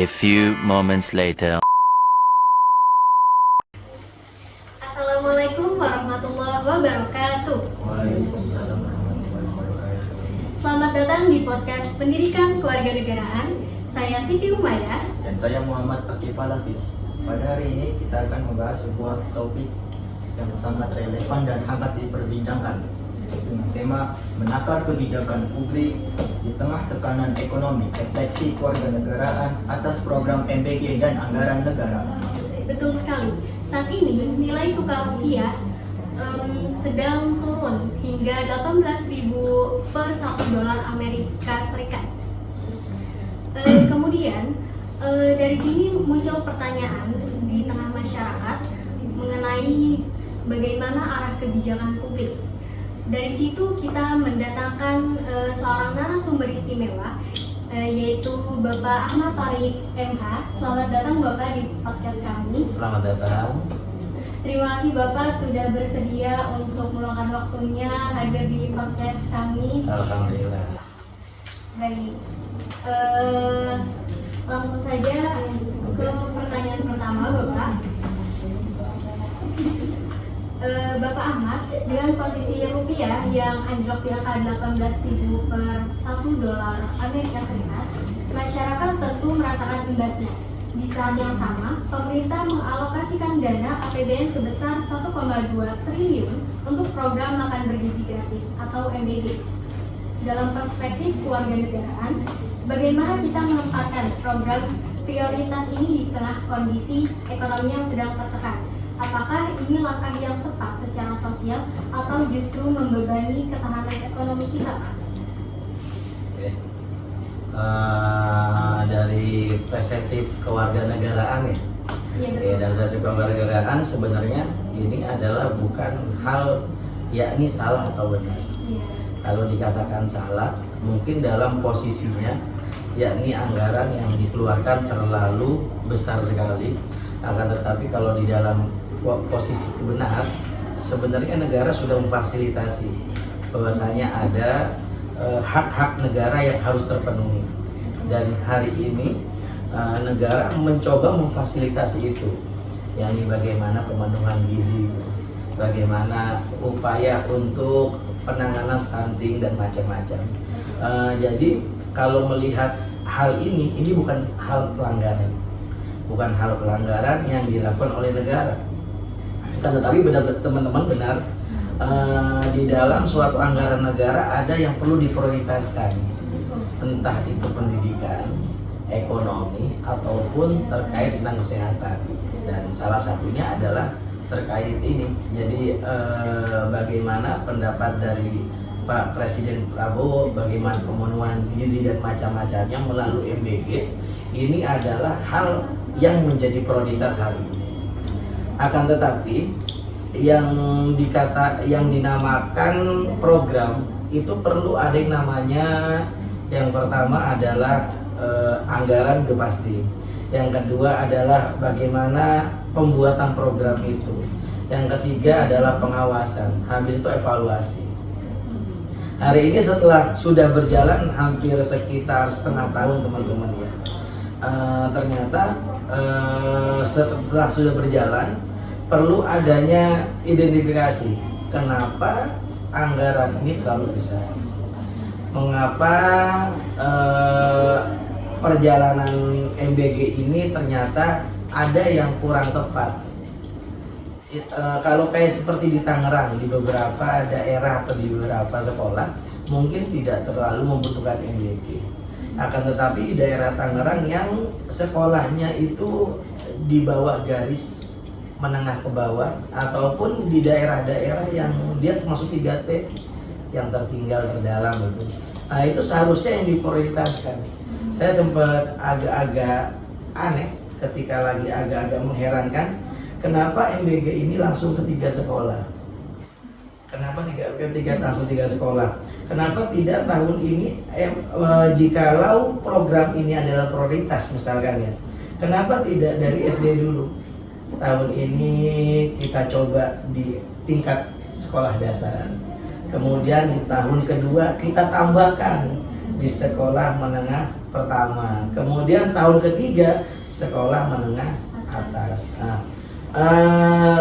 A few moments later. Assalamualaikum warahmatullahi wabarakatuh. Selamat datang di podcast Pendidikan Kewarganegaraan. Saya Siti Umayyah. Dan saya Muhammad Akifal Hafiz. Pada hari ini kita akan membahas sebuah topik yang sangat relevan dan hangat diperbincangkan dengan tema menakar kebijakan publik di tengah tekanan ekonomi, refleksi kewarganegaraan atas program MBG dan anggaran negara. Betul sekali. Saat ini nilai tukar rupiah sedang turun hingga 18.000 per 1 dolar Amerika Serikat. Kemudian dari sini muncul pertanyaan di tengah masyarakat mengenai bagaimana arah kebijakan publik. Dari situ kita mendatangkan seorang narasumber istimewa, yaitu Bapak Ahmad Tariq MH. Selamat datang Bapak di podcast kami. Selamat datang. Terima kasih Bapak sudah bersedia untuk meluangkan waktunya hadir di podcast kami. Alhamdulillah. Baik, langsung saja ke pertanyaan pertama Bapak. Bapak Ahmad, dengan posisi rupiah yang anjlok di angka 18.000 per 1 dolar Amerika Serikat, masyarakat tentu merasakan imbasnya. Di saat yang sama, pemerintah mengalokasikan dana APBN sebesar 1,2 triliun untuk program makan bergizi gratis atau MBG. Dalam perspektif kewarganegaraan, bagaimana kita menempatkan program prioritas ini di tengah kondisi ekonomi yang sedang tertekan? Apakah ini langkah yang tepat secara sosial atau justru membebani ketahanan ekonomi kita, Pak? Oke. Dari perspektif kewarganegaraan ya. Iya, betul. Oke, dari perspektif kewarganegaraan sebenarnya ini adalah bukan hal yakni salah atau benar. Iya. Kalau dikatakan salah, mungkin dalam posisinya yakni anggaran yang dikeluarkan terlalu besar sekali. Akan tetapi kalau di dalam posisi benar, sebenarnya negara sudah memfasilitasi bahwasanya ada hak-hak negara yang harus terpenuhi, dan hari ini negara mencoba memfasilitasi itu, yakni bagaimana pemenuhan gizi, bagaimana upaya untuk penanganan stunting dan macam-macam. Jadi kalau melihat hal ini bukan hal pelanggaran, bukan hal pelanggaran yang dilakukan oleh negara. Tetapi benar teman-teman benar, di dalam suatu anggaran negara ada yang perlu diprioritaskan, entah itu pendidikan, ekonomi, ataupun terkait tentang kesehatan. Dan salah satunya adalah terkait ini. Jadi bagaimana pendapat dari Pak Presiden Prabowo, bagaimana pemenuhan gizi dan macam-macamnya melalui MBG, ini adalah hal yang menjadi prioritas hari ini. Akan tetapi yang dinamakan program itu perlu ada yang namanya, yang pertama adalah anggaran itu pasti. Yang kedua adalah bagaimana pembuatan program itu. Yang ketiga adalah pengawasan. Habis itu evaluasi. Hari ini setelah sudah berjalan hampir sekitar setengah tahun teman-teman ya, ternyata setelah sudah berjalan perlu adanya identifikasi kenapa anggaran ini terlalu besar, mengapa perjalanan MBG ini ternyata ada yang kurang tepat. Kalau kayak seperti di Tangerang, di beberapa daerah atau di beberapa sekolah mungkin tidak terlalu membutuhkan MBG. Akan tetapi di daerah Tangerang yang sekolahnya itu di bawah garis menengah ke bawah, ataupun di daerah-daerah yang dia termasuk 3T yang tertinggal terdalam itu. Nah, itu seharusnya yang diprioritaskan. Saya sempat agak-agak aneh ketika lagi agak-agak mengherankan kenapa MBG ini langsung ke 3 sekolah. Kenapa langsung 3 sekolah? Kenapa tidak tahun ini jikalau program ini adalah prioritas misalkan ya, kenapa tidak dari SD dulu? Tahun ini kita coba di tingkat sekolah dasar, kemudian di tahun kedua kita tambahkan di sekolah menengah pertama. Kemudian tahun ketiga sekolah menengah atas. Nah,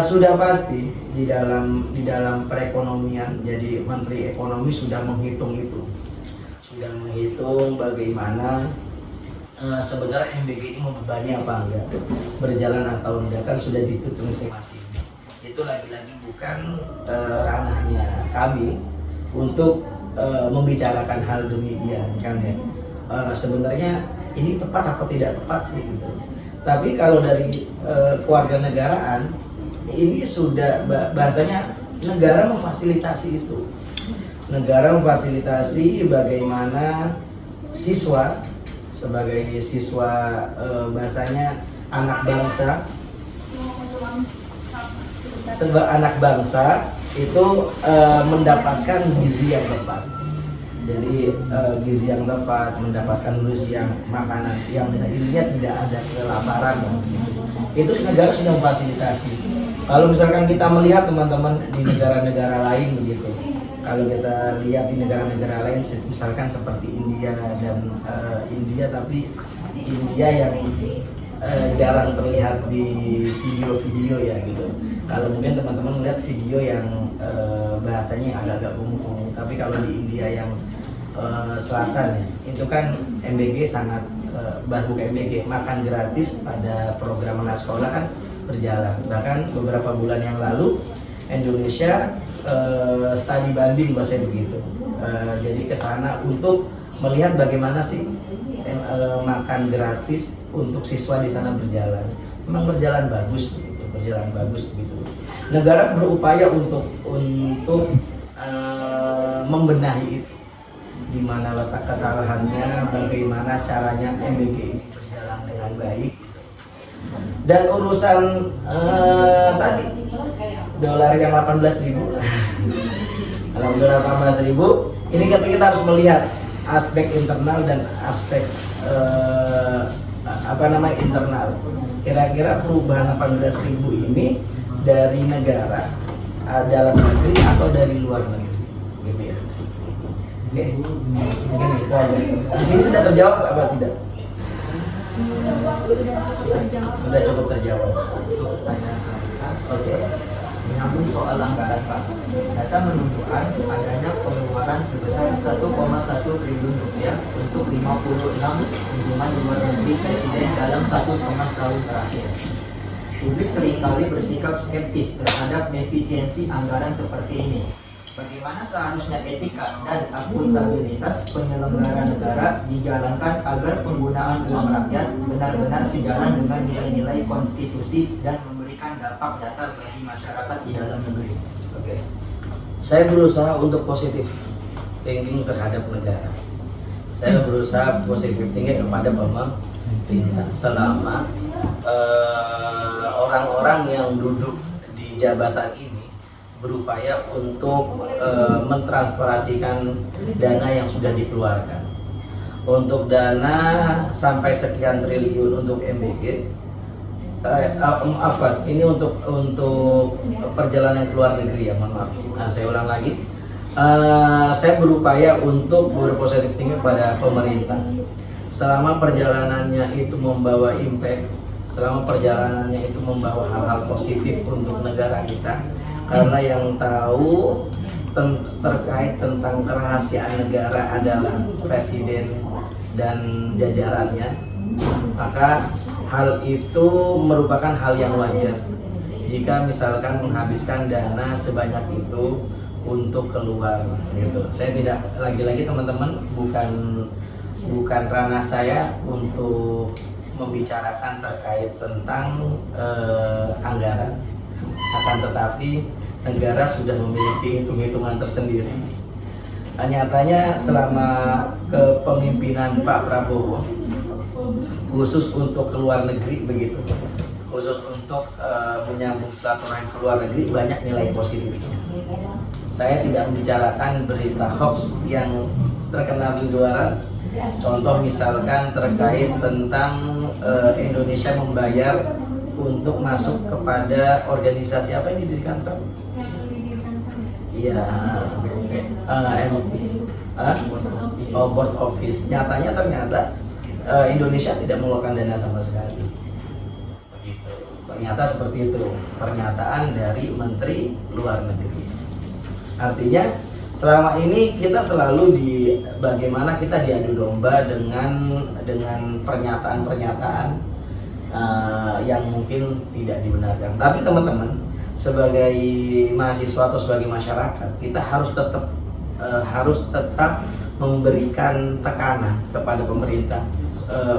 sudah pasti di dalam perekonomian, jadi Menteri Ekonomi sudah menghitung itu, sudah menghitung bagaimana sebenarnya MBG ini membebani apa enggak, berjalan atau enggak, kan sudah dihitung masing-masing. Itu lagi-lagi bukan ranahnya kami untuk membicarakan hal demikian kan ya. Sebenarnya ini tepat atau tidak tepat sih gitu. Tapi kalau dari kewarganegaraan ini sudah bahasanya negara memfasilitasi itu. Negara memfasilitasi bagaimana siswa sebagai siswa bahasanya anak bangsa, anak bangsa itu mendapatkan gizi yang tepat. Jadi gizi yang tepat, mendapatkan nutrisi yang makanan yang intinya tidak ada kelaparan. Itu negara sudah memfasilitasi. Kalau misalkan kita melihat teman-teman di negara-negara lain begitu, kalau kita lihat di negara-negara lain misalkan seperti India dan India, tapi India yang jarang terlihat di video-video ya gitu. Kalau mungkin teman-teman melihat video yang bahasanya yang agak-agak kumuh-kumuh, tapi kalau di India yang selatan ya, itu kan MBG sangat bukan MBG, makan gratis pada program anak sekolah kan berjalan. Bahkan beberapa bulan yang lalu Indonesia studi banding bahasa begitu. Jadi ke sana untuk melihat bagaimana sih makan gratis untuk siswa di sana berjalan. Memang berjalan bagus begitu, berjalan bagus begitu. Negara berupaya untuk membenahi itu. Di mana letak kesalahannya, bagaimana caranya MBG ini berjalan dengan baik gitu. Dan urusan tadi dolar yang 18.000 kalau dolar 18.000 ini kita harus melihat aspek internal dan aspek internal. Kira-kira perubahan 18.000 ini dari negara dalam negeri atau dari luar negeri gitu ya. Oke, mungkin itu aja. Di sini sudah terjawab apa tidak? Sudah cukup terjawab. Oke. Menyambung soal anggaran Pak, data menunjukkan adanya pengeluaran sebesar 1,1 triliun rupiah untuk 56 kunjungan luar negeri Presiden dalam 1,5 tahun terakhir. Publik seringkali bersikap skeptis terhadap efisiensi anggaran seperti ini. Bagaimana seharusnya etika dan akuntabilitas penyelenggara negara dijalankan agar penggunaan uang rakyat benar-benar sejalan dengan nilai-nilai konstitusi dan memberikan dampak nyata bagi masyarakat di dalam negeri. Oke. Saya berusaha untuk positif thinking terhadap negara. Saya berusaha positif thinking kepada pemerintah selama orang-orang yang duduk di jabatan ini berupaya untuk mentransferasikan dana yang sudah dikeluarkan. Untuk dana sampai sekian triliun untuk MBG, ini untuk perjalanan ke luar negeri ya, mohon maaf. Saya ulang lagi. Saya berupaya untuk berpositif tinggi pada pemerintah. Selama perjalanannya itu membawa impact, selama perjalanannya itu membawa hal-hal positif untuk negara kita. Karena yang tahu terkait tentang kerahasiaan negara adalah presiden dan jajarannya, maka hal itu merupakan hal yang wajar jika misalkan menghabiskan dana sebanyak itu untuk keluar gitu. Saya tidak, lagi-lagi teman-teman, bukan ranah saya untuk membicarakan terkait tentang anggaran, akan tetapi negara sudah memiliki hitung-hitungan tersendiri. Nyatanya selama kepemimpinan Pak Prabowo, khusus untuk ke luar negeri begitu, khusus untuk menyambung silaturahim ke luar negeri, banyak nilai positifnya. Saya tidak membicarakan berita hoax yang terkenal di luaran. Contoh misalkan terkait tentang Indonesia membayar untuk masuk kepada organisasi apa yang didirikan Trump? Iya, Board office. Nyatanya ternyata Indonesia tidak mengeluarkan dana sama sekali. Begitu. Ternyata seperti itu pernyataan dari Menteri Luar Negeri. Artinya selama ini kita selalu bagaimana kita diadu domba dengan pernyataan-pernyataan yang mungkin tidak dibenarkan. Tapi teman-teman, sebagai mahasiswa atau sebagai masyarakat, kita harus tetap memberikan tekanan kepada pemerintah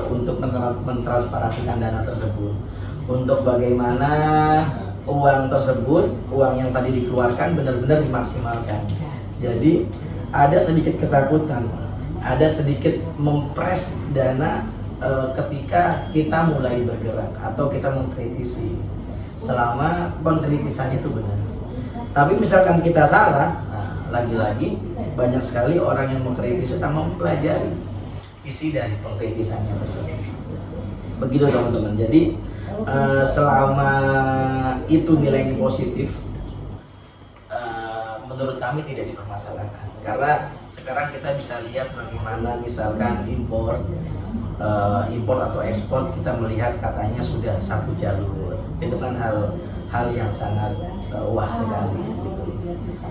untuk mentransparasikan dana tersebut, untuk bagaimana uang tersebut, uang yang tadi dikeluarkan benar-benar dimaksimalkan. Jadi ada sedikit ketakutan, ada sedikit mempres dana ketika kita mulai bergerak atau kita mengkritisi, selama pengkritisannya itu benar. Tapi misalkan kita salah, lagi-lagi banyak sekali orang yang mengkritisi tanpa mempelajari isi dari pengkritisannya tersebut. Begitu teman-teman. Jadi selama itu nilainya positif, menurut kami tidak dipermasalahkan. Karena sekarang kita bisa lihat bagaimana misalkan impor atau ekspor, kita melihat katanya sudah satu jalur. Itu kan hal yang sangat wah sekali gitu.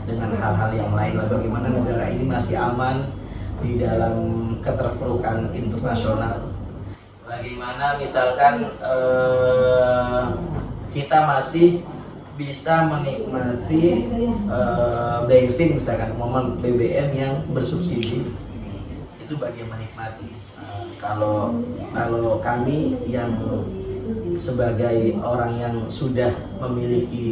Dengan hal-hal yang lain lah, bagaimana negara ini masih aman di dalam keterpurukan internasional. Bagaimana misalkan kita masih bisa menikmati bensin misalkan, momen BBM yang bersubsidi, itu bagian menikmati. Kalau kami yang sebagai orang yang sudah memiliki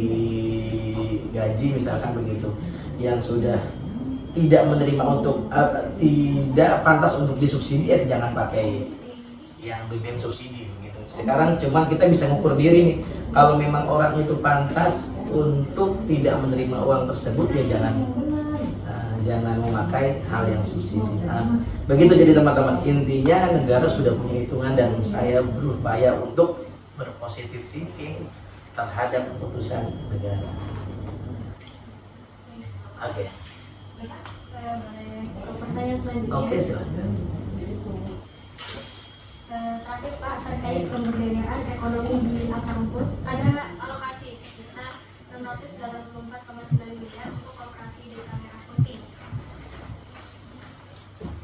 gaji misalkan begitu, yang sudah tidak menerima untuk tidak pantas untuk disubsidi, jangan pakai yang BBM subsidi begitu. Sekarang cuma kita bisa mengukur diri nih, kalau memang orang itu pantas untuk tidak menerima uang tersebut, ya jangan memakai hal yang subsidi. Begitu. Jadi teman-teman, intinya negara sudah punya hitungan dan saya berupaya untuk berpositif thinking terhadap keputusan negara. Oke. Pertanyaan selanjutnya. Oke, silakan. Terakhir Pak, terkait pemberdayaan ekonomi di akar rumput, ada alokasi sekitar 684,9 miliar untuk koperasi Desa Merah Putih.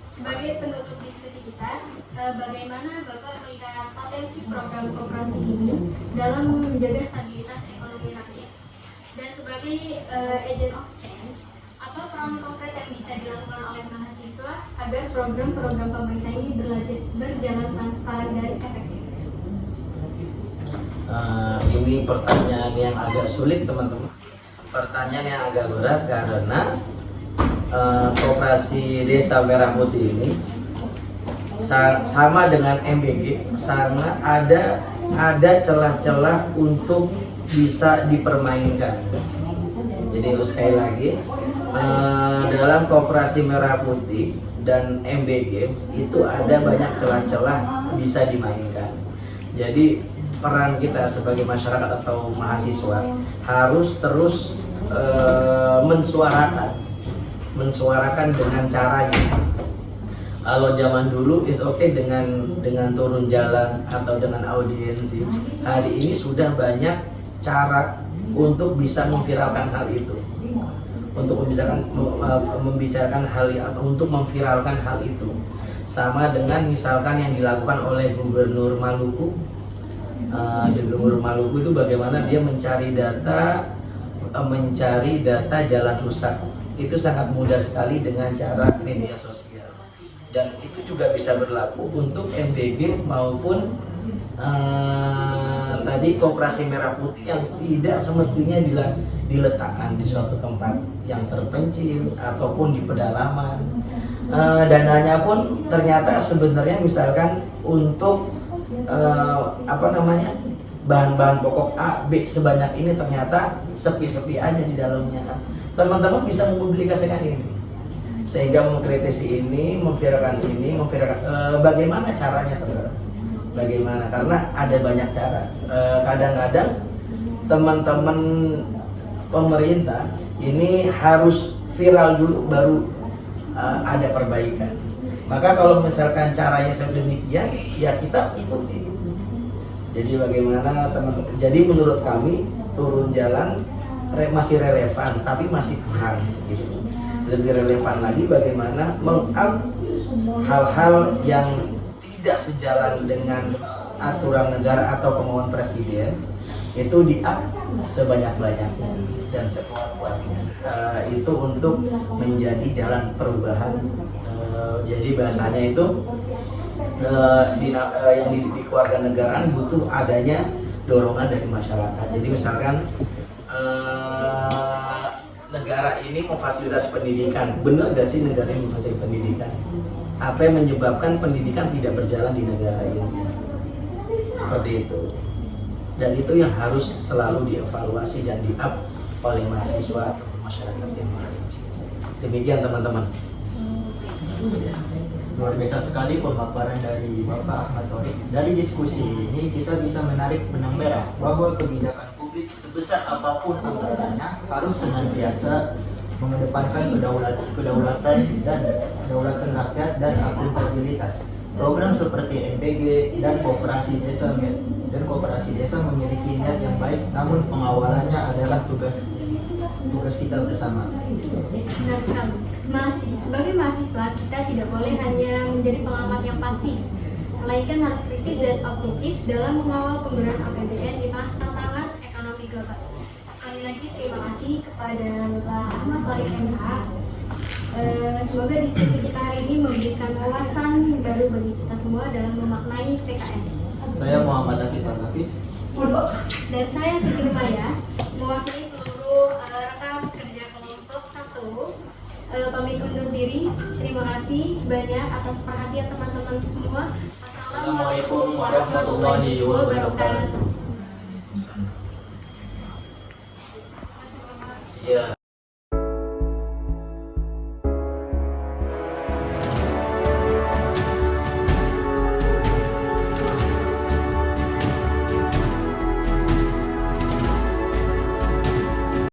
Sebagai penutup diskusi kita, bagaimana Bapak melihat potensi program koperasi ini dalam menjaga stabilitas ekonomi rakyat? Dan sebagai agent of change, apa peran konkret yang bisa dilakukan oleh mahasiswa agar program-program pemerintah ini berjalan transparan dan efektif? Ini pertanyaan yang agak sulit teman-teman. Pertanyaan yang agak berat karena Koperasi Desa Merah Putih ini sama dengan MBG, sangat ada celah-celah untuk bisa dipermainkan. Jadi sekali lagi, dalam Koperasi Merah Putih dan MBG itu ada banyak celah-celah bisa dimainkan. Jadi peran kita sebagai masyarakat atau mahasiswa harus terus mensuarakan dengan caranya. Kalau zaman dulu is okay dengan turun jalan atau dengan audiensi. Hari ini sudah banyak cara untuk bisa memviralkan hal itu. Untuk membicarakan untuk memviralkan hal itu. Sama dengan misalkan yang dilakukan oleh Gubernur Maluku. Gubernur Maluku itu bagaimana dia mencari data jalan rusak. Itu sangat mudah sekali dengan cara media sosial, dan itu juga bisa berlaku untuk MBG maupun tadi Koperasi Merah Putih yang tidak semestinya diletakkan di suatu tempat yang terpencil ataupun di pedalaman. Dananya pun ternyata sebenarnya misalkan untuk bahan-bahan pokok A, B sebanyak ini ternyata sepi-sepi aja di dalamnya. Teman-teman bisa mempublikasikan ini, sehingga mengkritisi ini, memviralkan bagaimana caranya terserah. Bagaimana? Karena ada banyak cara. Kadang-kadang teman-teman pemerintah ini harus viral dulu baru ada perbaikan. Maka kalau misalkan caranya sedemikian, ya kita ikuti. Jadi bagaimana teman-teman? Jadi menurut kami turun jalan masih relevan, tapi masih kurang gitu. Lebih relevan lagi bagaimana meng-up hal-hal yang tidak sejalan dengan aturan negara atau kemauan presiden, itu di-up sebanyak-banyaknya dan sekuat-kuatnya. Itu untuk menjadi jalan perubahan. Jadi bahasanya itu yang di kewarganegaraan butuh adanya dorongan dari masyarakat. Jadi misalkan negara ini memfasilitasi pendidikan, benar gak sih negara ini memfasilitasi pendidikan? Apa yang menyebabkan pendidikan tidak berjalan di negara ini? Seperti itu. Dan itu yang harus selalu dievaluasi dan di-up oleh mahasiswa atau masyarakat yang lain. Demikian teman-teman. Luar biasa sekali pemaparan dari Bapak Ahmad Thorik. Dari diskusi ini kita bisa menarik benang merah bahwa kebijakan publik sebesar apapun anggarannya harus senantiasa mengedepankan kedaulatan rakyat dan akuntabilitas. Program seperti MPG dan koperasi desa memiliki niat yang baik, namun pengawalannya adalah tugas kita bersama. Benar sekali. Sebagai mahasiswa, kita tidak boleh hanya menjadi pengamat yang pasif, melainkan harus kritis dan objektif dalam mengawal penggunaan APBN di tengah tantangan ekonomi global. Sekali lagi terima kasih kepada Bapak Ahmad Thorik MH. Semoga diskusi kita hari ini memberikan wawasan baru bagi kita semua dalam memaknai PKN. Saya Muhammad Akif Hafiz. Dan saya Siti Maya, mewakili seluruh rekan kerja kelompok 1. Pamit undur diri. Terima kasih banyak atas perhatian teman-teman semua. Assalamualaikum warahmatullahi wabarakatuh. Ya.